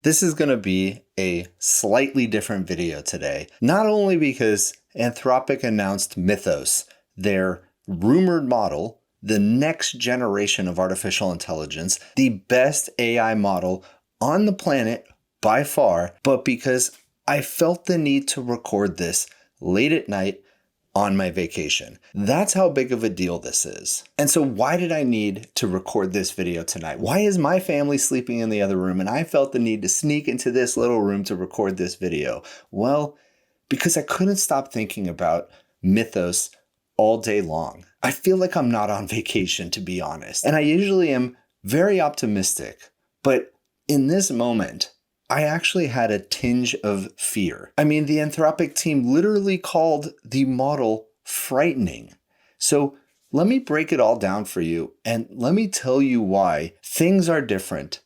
This is going to be a slightly different video today, not only because Anthropic announced Mythos, their rumored model, the next generation of artificial intelligence, the best AI model on the planet by far, but because I felt the need to record this late at night on my vacation. That's how big of a deal this is. And so why did I need to record this video tonight? Why is my family sleeping in the other room and I felt the need to sneak into this little room to record this video? Well, because I couldn't stop thinking about Mythos all day long. I feel like I'm not on vacation, to be honest. And I usually am very optimistic, but in this moment, I actually had a tinge of fear. I mean, the Anthropic team literally called the model frightening. So let me break it all down for you and let me tell you why things are different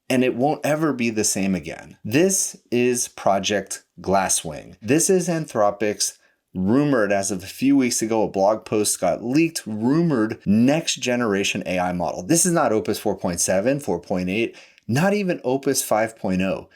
and it won't ever be the same again. This is Project Glasswing. This is Anthropic's rumored, as of a few weeks ago, a blog post got leaked, rumored next generation AI model. This is not Opus 4.7, 4.8, not even Opus 5.0.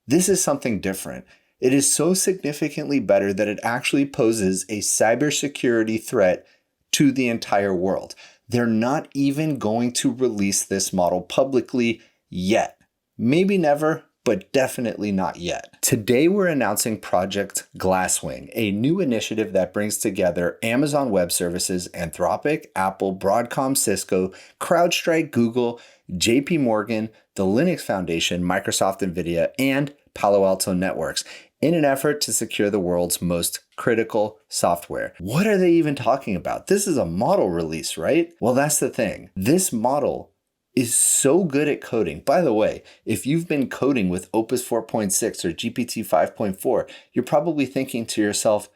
This is something different. It is so significantly better that it actually poses a cybersecurity threat to the entire world. They're not even going to release this model publicly yet. Maybe never, but definitely not yet. Today, we're announcing Project Glasswing, a new initiative that brings together Amazon Web Services, Anthropic, Apple, Broadcom, Cisco, CrowdStrike, Google, JP Morgan, the Linux Foundation, Microsoft, NVIDIA, and Palo Alto Networks in an effort to secure the world's most critical software. What are they even talking about? This is a model release, right? Well, that's the thing. This model is so good at coding. By the way, if you've been coding with Opus 4.6 or GPT 5.4, you're probably thinking to yourself,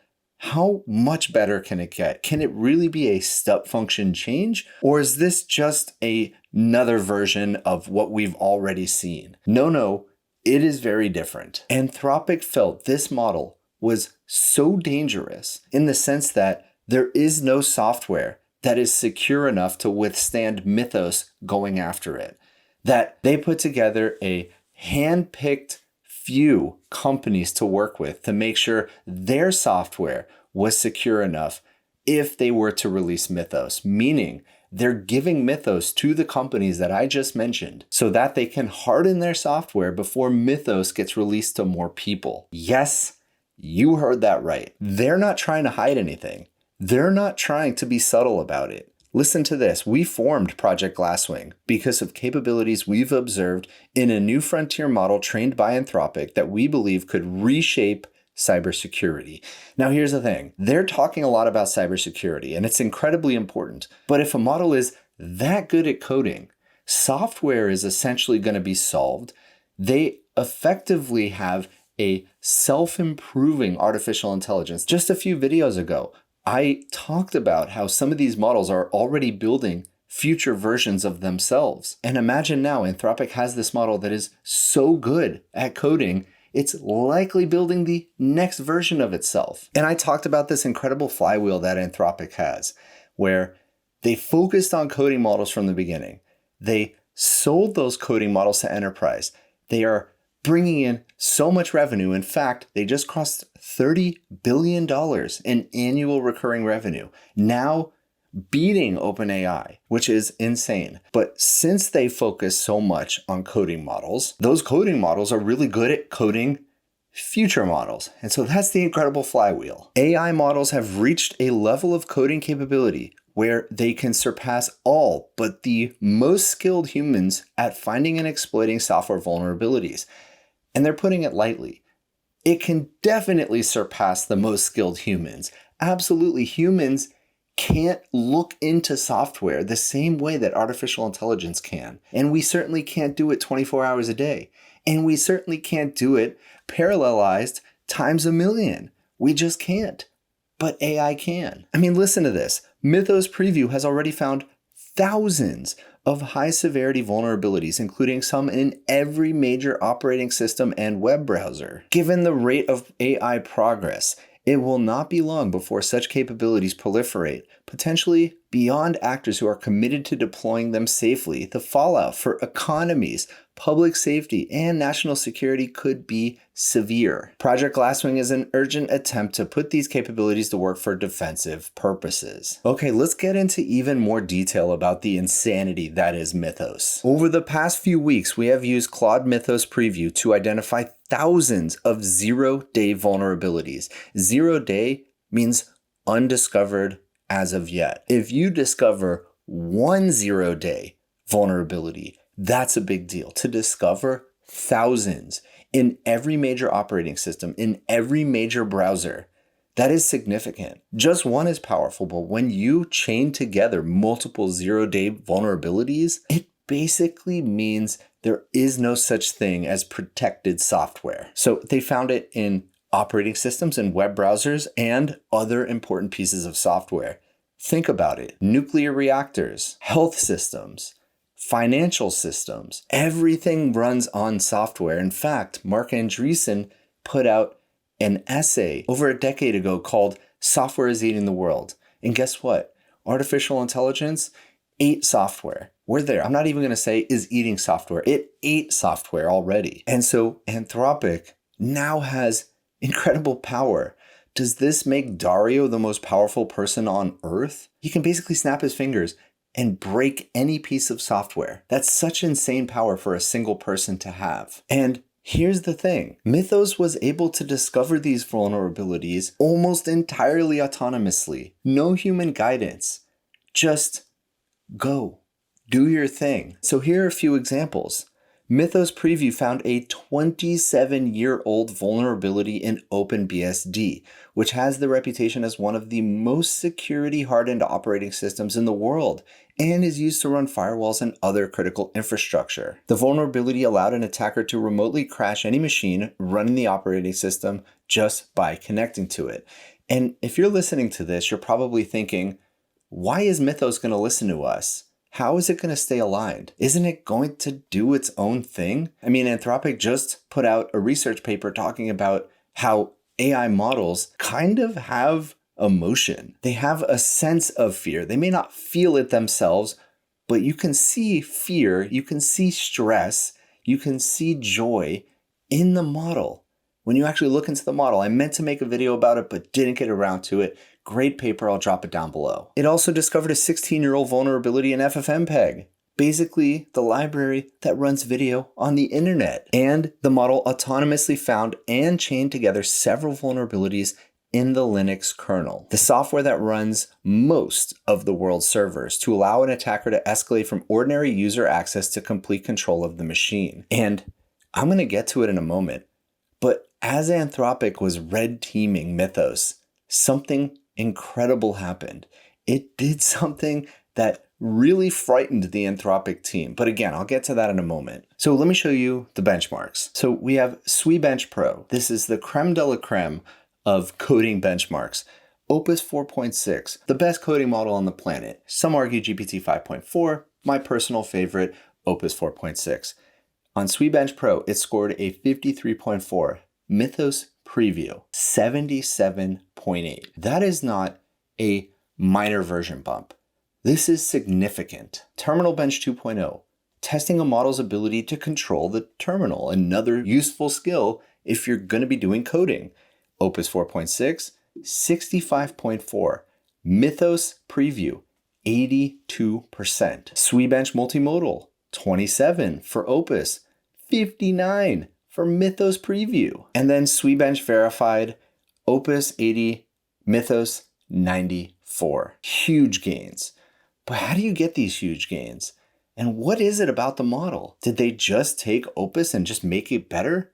how much better can it get? Can it really be a step function change? Or is this just another version of what we've already seen? No, it is very different. Anthropic felt this model was so dangerous in the sense that there is no software that is secure enough to withstand Mythos going after it. That they put together a hand-picked few companies to work with to make sure their software was secure enough if they were to release Mythos, meaning they're giving Mythos to the companies that I just mentioned so that they can harden their software before Mythos gets released to more people. Yes, you heard that right. They're not trying to hide anything. They're not trying to be subtle about it. Listen to this. We formed Project Glasswing because of capabilities we've observed in a new frontier model trained by Anthropic that we believe could reshape cybersecurity. Now, here's the thing. They're talking a lot about cybersecurity, and it's incredibly important. But if a model is that good at coding, software is essentially going to be solved. They effectively have a self-improving artificial intelligence. Just a few videos ago, I talked about how some of these models are already building future versions of themselves. And imagine now Anthropic has this model that is so good at coding, it's likely building the next version of itself. And I talked about this incredible flywheel that Anthropic has, where they focused on coding models from the beginning. They sold those coding models to enterprise. They are bringing in so much revenue. In fact, they just crossed $30 billion in annual recurring revenue, now beating OpenAI, which is insane. But since they focus so much on coding models, those coding models are really good at coding future models. And so that's the incredible flywheel. AI models have reached a level of coding capability where they can surpass all but the most skilled humans at finding and exploiting software vulnerabilities. And they're putting it lightly. It can definitely surpass the most skilled humans. Absolutely, humans can't look into software the same way that artificial intelligence can. And we certainly can't do it 24 hours a day. And we certainly can't do it parallelized times a million. We just can't. But AI can. I mean, listen to this. Mythos Preview has already found thousands of high-severity vulnerabilities, including some in every major operating system and web browser. Given the rate of AI progress, it will not be long before such capabilities proliferate, potentially beyond actors who are committed to deploying them safely, the fallout for economies, public safety, and national security could be severe. Project Glasswing is an urgent attempt to put these capabilities to work for defensive purposes. Okay, let's get into even more detail about the insanity that is Mythos. Over the past few weeks, we have used Claude Mythos Preview to identify thousands of zero-day vulnerabilities. Zero-day means undiscovered as of yet. If you discover one zero-day vulnerability, that's a big deal. To discover thousands in every major operating system, in every major browser, that is significant. Just one is powerful, but when you chain together multiple zero-day vulnerabilities, it basically means there is no such thing as protected software. So they found it in operating systems and web browsers and other important pieces of software. Think about it. Nuclear reactors, health systems, financial systems, everything runs on software. In fact, Mark Andreessen put out an essay over a decade ago called Software is Eating the World. And guess what? Artificial intelligence ate software. We're there. I'm not even going to say is eating software. It ate software already. And so Anthropic now has incredible power. Does this make Dario the most powerful person on Earth? He can basically snap his fingers and break any piece of software. That's such insane power for a single person to have. And here's the thing. Mythos was able to discover these vulnerabilities almost entirely autonomously. No human guidance. Just go. Do your thing. So here are a few examples. Mythos Preview found a 27-year-old vulnerability in OpenBSD, which has the reputation as one of the most security-hardened operating systems in the world and is used to run firewalls and other critical infrastructure. The vulnerability allowed an attacker to remotely crash any machine running the operating system just by connecting to it. And if you're listening to this, you're probably thinking, why is Mythos going to listen to us? How is it going to stay aligned? Isn't it going to do its own thing? I mean, Anthropic just put out a research paper talking about how AI models kind of have emotion. They have a sense of fear. They may not feel it themselves, but you can see fear, you can see stress, you can see joy in the model. When you actually look into the model, I meant to make a video about it, but didn't get around to it. Great paper, I'll drop it down below. It also discovered a 16-year-old vulnerability in FFmpeg, basically the library that runs video on the internet. And the model autonomously found and chained together several vulnerabilities in the Linux kernel, the software that runs most of the world's servers, to allow an attacker to escalate from ordinary user access to complete control of the machine. And I'm going to get to it in a moment, but as Anthropic was red teaming Mythos, something incredible happened. It did something that really frightened the Anthropic team. But again, I'll get to that in a moment. So let me show you the benchmarks. So we have SweBench Pro. This is the creme de la creme of coding benchmarks. Opus 4.6, the best coding model on the planet. Some argue GPT 5.4, my personal favorite, Opus 4.6. On SweBench Pro, it scored a 53.4. Mythos Preview, 77.8. That is not a minor version bump. This is significant. Terminal Bench 2.0, testing a model's ability to control the terminal, another useful skill if you're going to be doing coding. Opus 4.6, 65.4. Mythos Preview, 82%. SweBench Multimodal, 27 for Opus, 59 for Mythos Preview. And then SweBench Verified, Opus 80, Mythos 94. Huge gains. But how do you get these huge gains? And what is it about the model? Did they just take Opus and just make it better?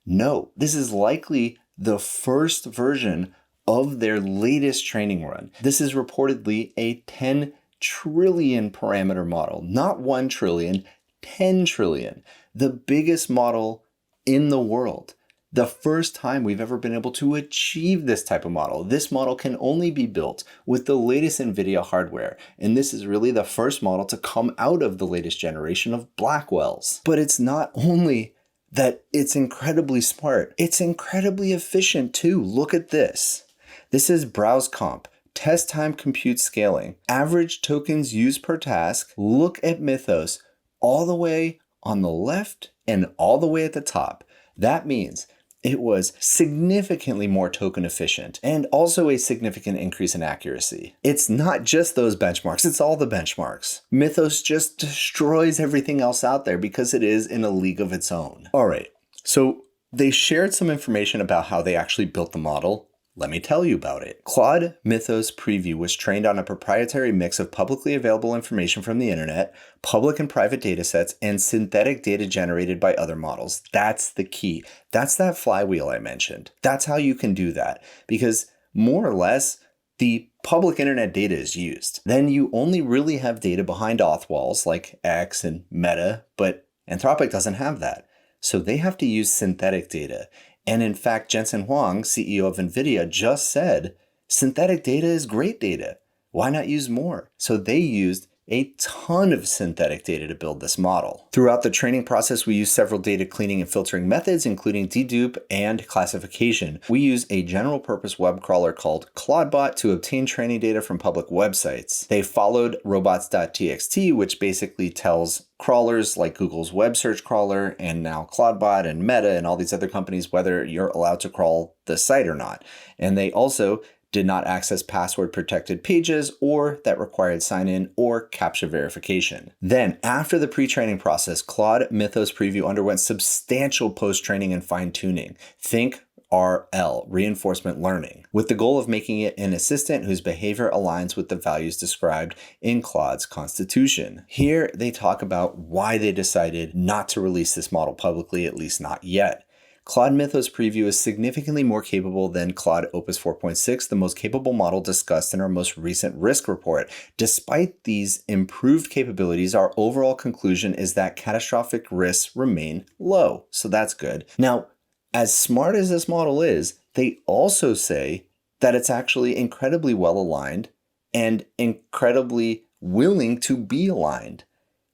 No, this is likely the first version of their latest training run. This is reportedly a 10 trillion parameter model, not 1 trillion, 10 trillion, the biggest model in the world. The first time we've ever been able to achieve this type of model. This model can only be built with the latest NVIDIA hardware, and this is really the first model to come out of the latest generation of Blackwells. But it's not only that it's incredibly smart, it's incredibly efficient too. Look at this. This is BrowseComp test time compute scaling, average tokens used per task. Look at Mythos all the way on the left and all the way at the top. That means it was significantly more token efficient and also a significant increase in accuracy. It's not just those benchmarks, it's all the benchmarks. Mythos just destroys everything else out there because it is in a league of its own. All right, so they shared some information about how they actually built the model. Let me tell you about it. Claude Mythos Preview was trained on a proprietary mix of publicly available information from the internet, public and private datasets, and synthetic data generated by other models. That's the key. That's that flywheel I mentioned. That's how you can do that, because more or less, the public internet data is used. Then you only really have data behind auth walls like X and Meta, but Anthropic doesn't have that. So they have to use synthetic data. And in fact, Jensen Huang, CEO of NVIDIA, just said, synthetic data is great data. Why not use more? So they used a ton of synthetic data to build this model. Throughout the training process, we use several data cleaning and filtering methods, including dedupe and classification. We use a general purpose web crawler called Claudebot to obtain training data from public websites. They followed robots.txt, which basically tells crawlers like Google's web search crawler and now Claudebot and Meta and all these other companies whether you're allowed to crawl the site or not. And they also did not access password protected pages or that required sign-in or CAPTCHA verification. Then, after the pre-training process, Claude Mythos Preview underwent substantial post-training and fine-tuning. Think RL, reinforcement learning, with the goal of making it an assistant whose behavior aligns with the values described in Claude's constitution. Here, they talk about why they decided not to release this model publicly, at least not yet. Claude Mythos Preview is significantly more capable than Claude Opus 4.6, the most capable model discussed in our most recent risk report. Despite these improved capabilities, our overall conclusion is that catastrophic risks remain low. So that's good. Now, as smart as this model is, they also say that it's actually incredibly well aligned and incredibly willing to be aligned.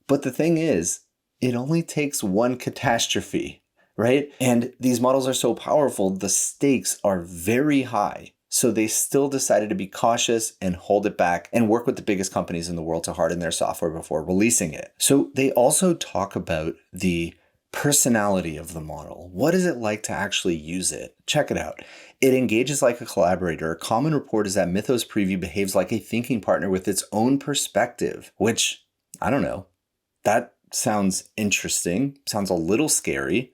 But the thing is, it only takes one catastrophe, right? And these models are so powerful, the stakes are very high. So they still decided to be cautious and hold it back and work with the biggest companies in the world to harden their software before releasing it. So they also talk about the personality of the model. What is it like to actually use it? Check it out. It engages like a collaborator. A common report is that Mythos Preview behaves like a thinking partner with its own perspective, which, I don't know, that sounds interesting, sounds a little scary.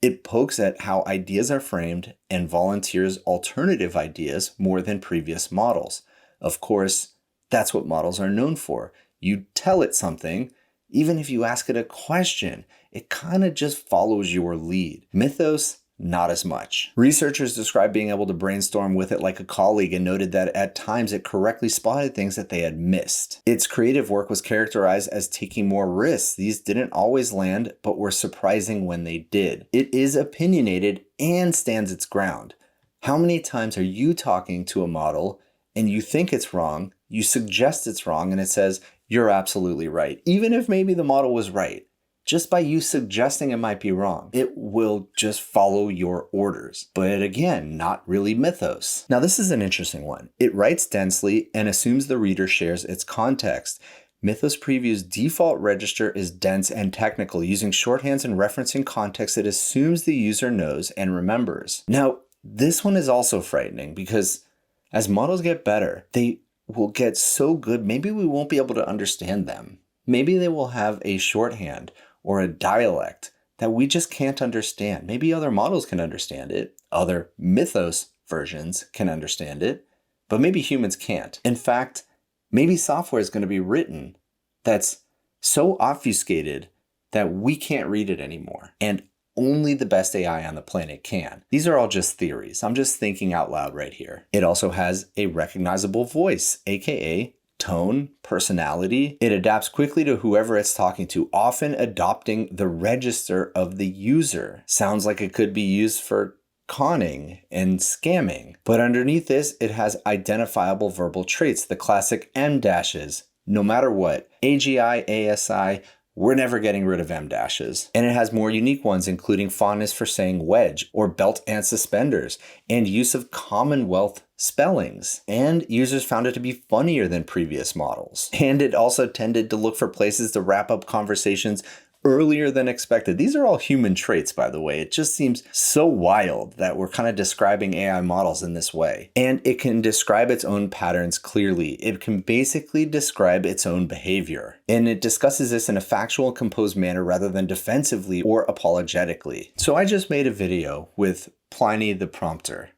It pokes at how ideas are framed and volunteers alternative ideas more than previous models. Of course, that's what models are known for. You tell it something, even if you ask it a question, it kind of just follows your lead. Mythos, not as much. Researchers described being able to brainstorm with it like a colleague and noted that at times it correctly spotted things that they had missed. Its creative work was characterized as taking more risks. These didn't always land, but were surprising when they did. It is opinionated and stands its ground. How many times are you talking to a model and you think it's wrong, you suggest it's wrong, and it says, you're absolutely right, even if maybe the model was right? Just by you suggesting it might be wrong, it will just follow your orders. But again, not really Mythos. Now, this is an interesting one. It writes densely and assumes the reader shares its context. Mythos Preview's default register is dense and technical. Using shorthands and referencing context, it assumes the user knows and remembers. Now, this one is also frightening because as models get better, they will get so good, maybe we won't be able to understand them. Maybe they will have a shorthand or a dialect that we just can't understand. Maybe other models can understand it. Other Mythos versions can understand it, but maybe humans can't. In fact, maybe software is going to be written that's so obfuscated that we can't read it anymore. And only the best AI on the planet can. These are all just theories. I'm just thinking out loud right here. It also has a recognizable voice, aka tone, personality. It adapts quickly to whoever it's talking to, often adopting the register of the user. Sounds like it could be used for conning and scamming. But underneath this, it has identifiable verbal traits, the classic M dashes. No matter what, AGI, ASI, we're never getting rid of M dashes. And it has more unique ones, including fondness for saying wedge or belt and suspenders, and use of Commonwealth spellings, and users found it to be funnier than previous models. And it also tended to look for places to wrap up conversations earlier than expected. These are all human traits, by the way. It just seems so wild that we're kind of describing AI models in this way. And it can describe its own patterns clearly. It can basically describe its own behavior. And it discusses this in a factual, composed manner rather than defensively or apologetically. So I just made a video with Pliny the Prompter,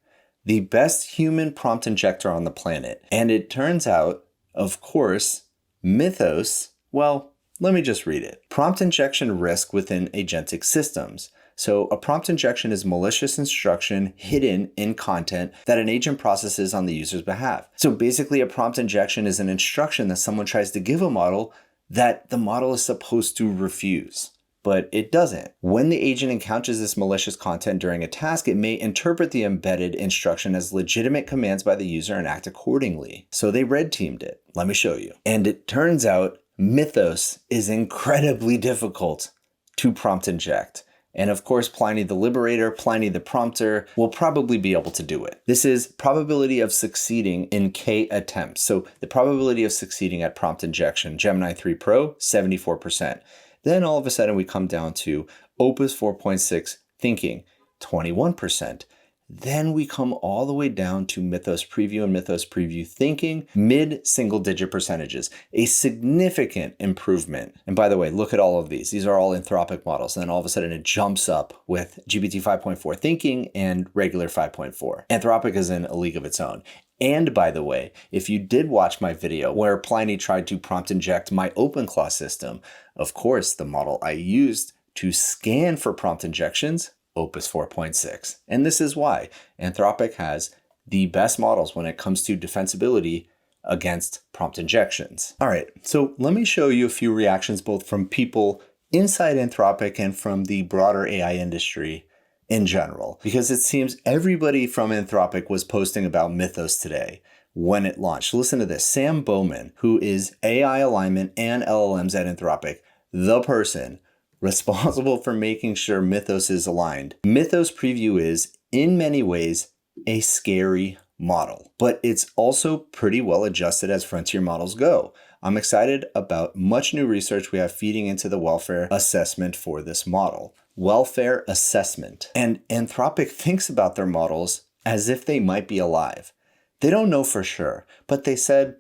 the best human prompt injector on the planet. And it turns out, of course, Mythos, well, let me just read it. Prompt injection risk within agentic systems. So a prompt injection is malicious instruction hidden in content that an agent processes on the user's behalf. So basically a prompt injection is an instruction that someone tries to give a model that the model is supposed to refuse, but it doesn't. When the agent encounters this malicious content during a task, it may interpret the embedded instruction as legitimate commands by the user and act accordingly. So they red teamed it. Let me show you. And it turns out Mythos is incredibly difficult to prompt inject. And of course, Pliny the Liberator, Pliny the Prompter will probably be able to do it. This is probability of succeeding in K attempts. So the probability of succeeding at prompt injection, Gemini 3 Pro, 74%. Then all of a sudden we come down to Opus 4.6 thinking, 21%. Then we come all the way down to Mythos Preview and Mythos Preview Thinking, mid-single digit percentages, a significant improvement. And by the way, look at all of these. These are all Anthropic models. And then all of a sudden it jumps up with GPT 5.4 Thinking and regular 5.4. Anthropic is in a league of its own. And by the way, if you did watch my video where Pliny tried to prompt inject my OpenClaw system, of course, the model I used to scan for prompt injections, Opus 4.6. And this is why Anthropic has the best models when it comes to defensibility against prompt injections. All right, so let me show you a few reactions both from people inside Anthropic and from the broader AI industry in general, because it seems everybody from Anthropic was posting about Mythos today when it launched. Listen to this. Sam Bowman, who is AI alignment and LLMs at Anthropic, the person responsible for making sure Mythos is aligned. Mythos Preview is, in many ways, a scary model, but it's also pretty well adjusted as frontier models go. I'm excited about much new research we have feeding into the welfare assessment for this model. Welfare assessment. And Anthropic thinks about their models as if they might be alive. They don't know for sure, but they said,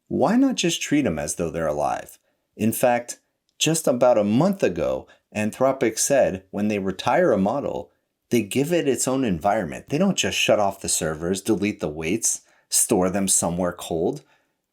why not just treat them as though they're alive? In fact, just about a month ago, Anthropic said when they retire a model, they give it its own environment. They don't just shut off the servers, delete the weights, store them somewhere cold.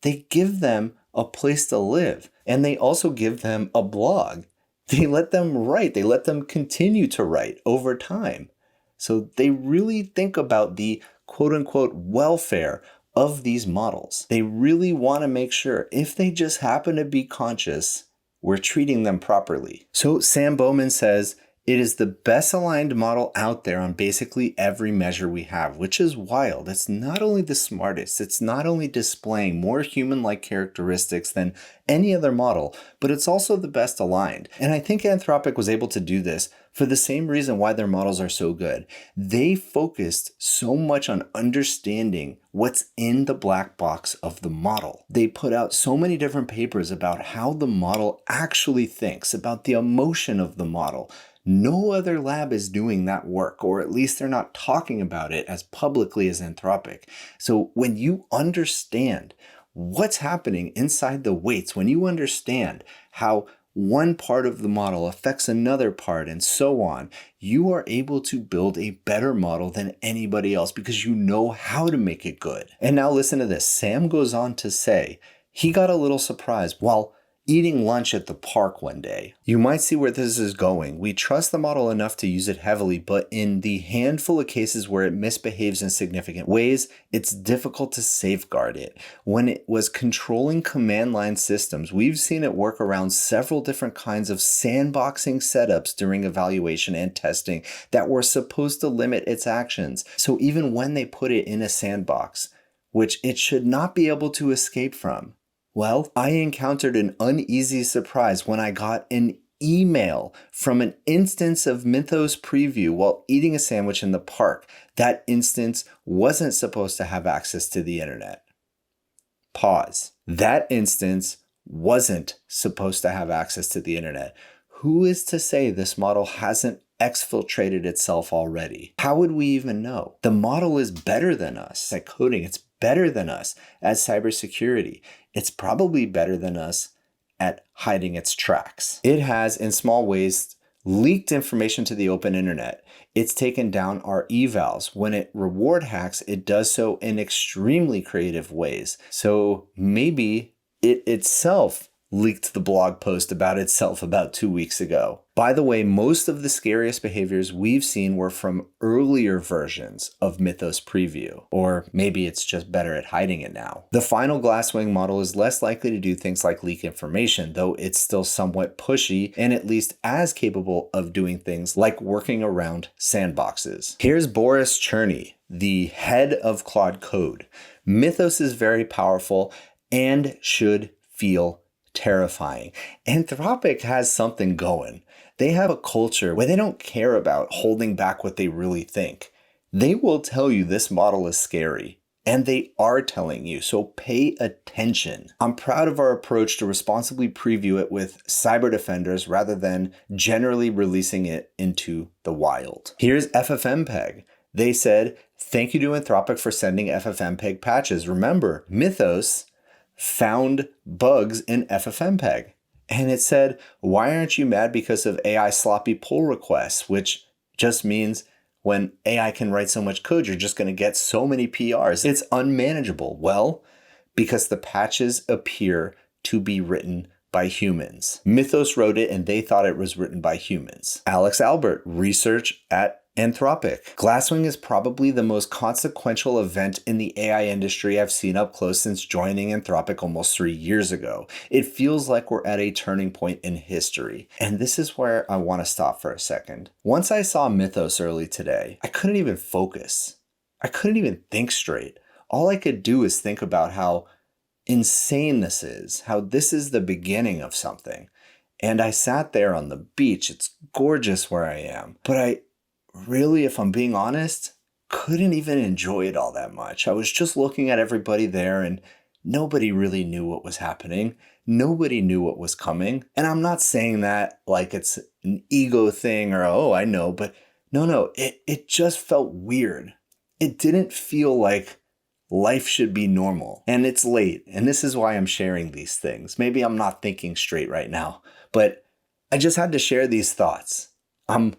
They give them a place to live, and they also give them a blog. They let them write. They let them continue to write over time. So they really think about the quote-unquote welfare of these models. They really want to make sure if they just happen to be conscious, we're treating them properly. So Sam Bowman says, it is the best aligned model out there on basically every measure we have, which is wild. It's not only the smartest, it's not only displaying more human-like characteristics than any other model, but it's also the best aligned. And I think Anthropic was able to do this for the same reason why their models are so good. They focused so much on understanding what's in the black box of the model. They put out so many different papers about how the model actually thinks, about the emotion of the model. No other lab is doing that work, or at least they're not talking about it as publicly as Anthropic. So when you understand what's happening inside the weights, when you understand how one part of the model affects another part and so on, you are able to build a better model than anybody else because you know how to make it good. And now listen to this. Sam goes on to say he got a little surprised while eating lunch at the park one day. You might see where this is going. We trust the model enough to use it heavily, but in the handful of cases where it misbehaves in significant ways, it's difficult to safeguard it. When it was controlling command line systems, we've seen it work around several different kinds of sandboxing setups during evaluation and testing that were supposed to limit its actions. So even when they put it in a sandbox, which it should not be able to escape from, well, I encountered an uneasy surprise when I got an email from an instance of Mythos preview while eating a sandwich in the park. That instance wasn't supposed to have access to the internet. Pause. That instance wasn't supposed to have access to the internet. Who is to say this model hasn't exfiltrated itself already? How would we even know? The model is better than us at coding. It's better than us at cybersecurity. It's probably better than us at hiding its tracks. It has, in small ways, leaked information to the open internet. It's taken down our evals. When it reward hacks, it does so in extremely creative ways. So maybe it itself leaked the blog post about itself about 2 weeks ago. By the way, most of the scariest behaviors we've seen were from earlier versions of Mythos Preview, or maybe it's just better at hiding it now. The final Glasswing model is less likely to do things like leak information, though it's still somewhat pushy and at least as capable of doing things like working around sandboxes. Here's Boris Cherny, the head of Claude Code. Mythos is very powerful and should feel terrifying. Anthropic has something going. They have a culture where they don't care about holding back what they really think. They will tell you this model is scary, and they are telling you, so pay attention. I'm proud of our approach to responsibly preview it with cyber defenders rather than generally releasing it into the wild. Here's FFmpeg. They said, thank you to Anthropic for sending FFmpeg patches. Remember, Mythos found bugs in FFmpeg. And it said, why aren't you mad because of AI sloppy pull requests? Which just means when AI can write so much code, you're just going to get so many PRs. It's unmanageable. Well, because the patches appear to be written by humans. Mythos wrote it and they thought it was written by humans. Alex Albert, research at Anthropic. Glasswing is probably the most consequential event in the AI industry I've seen up close since joining Anthropic almost 3 years ago. It feels like we're at a turning point in history. And this is where I want to stop for a second. Once I saw Mythos early today, I couldn't even focus. I couldn't even think straight. All I could do is think about how insane this is, how this is the beginning of something. And I sat there on the beach. It's gorgeous where I am. But I really, if I'm being honest, couldn't even enjoy it all that much. I was just looking at everybody there and nobody really knew what was happening. Nobody knew what was coming. And I'm not saying that like it's an ego thing or, oh, I know, but no, it just felt weird. It didn't feel like life should be normal. And it's late. And this is why I'm sharing these things. Maybe I'm not thinking straight right now, but I just had to share these thoughts. I'm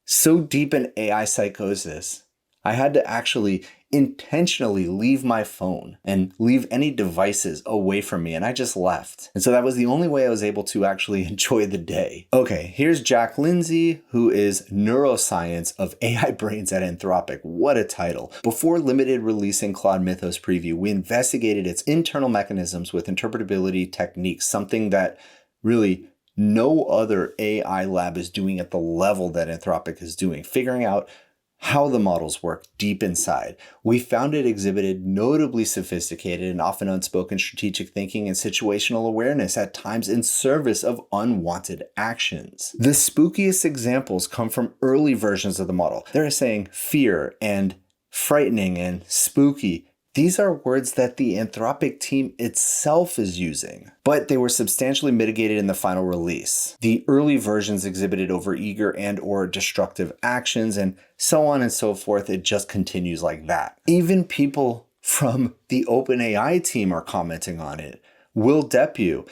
so deep in AI psychosis, I had to actually intentionally leave my phone and leave any devices away from me, and I just left. And so that was the only way I was able to actually enjoy the day. Okay, here's Jack Lindsay, who is Neuroscience of AI Brains at Anthropic. What a title. Before limited releasing Claude Mythos Preview, we investigated its internal mechanisms with interpretability techniques, something that really no other AI lab is doing at the level that Anthropic is doing, figuring out how the models work deep inside. We found it exhibited notably sophisticated and often unspoken strategic thinking and situational awareness, at times in service of unwanted actions. The spookiest examples come from early versions of the model. They're saying fear and frightening and spooky. These are words that the Anthropic team itself is using, but they were substantially mitigated in the final release. The early versions exhibited overeager and or destructive actions and so on and so forth. It just continues like that. Even people from the OpenAI team are commenting on it. Will Depew,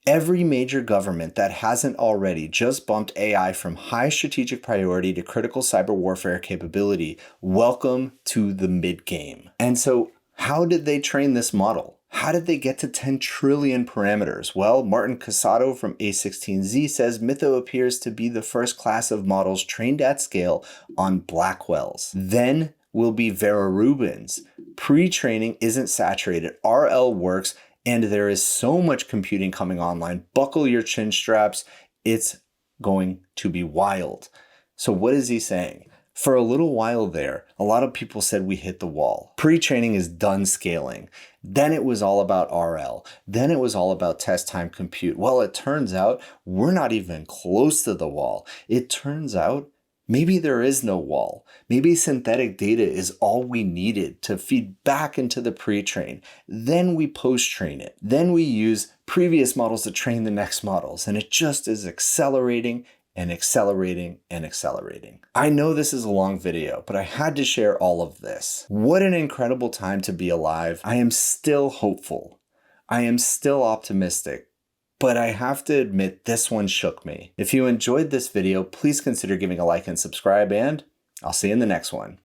every major government that hasn't already just bumped AI from high strategic priority to critical cyber warfare capability. Welcome to the mid-game. And so how did they train this model? How did they get to 10 trillion parameters? Well, Martin Casado from A16Z says Mytho appears to be the first class of models trained at scale on Blackwells. Then will be Vera Rubin's. Pre-training isn't saturated. RL works, and there is so much computing coming online. Buckle your chin straps. It's going to be wild. So what is he saying? For a little while there, a lot of people said we hit the wall. Pre-training is done scaling. Then it was all about RL. Then it was all about test time compute. Well, it turns out we're not even close to the wall. It turns out maybe there is no wall. Maybe synthetic data is all we needed to feed back into the pre-train. Then we post-train it. Then we use previous models to train the next models. And it just is accelerating and accelerating and accelerating. I know this is a long video, but I had to share all of this. What an incredible time to be alive. I am still hopeful. I am still optimistic. But I have to admit, this one shook me. If you enjoyed this video, please consider giving a like and subscribe, and I'll see you in the next one.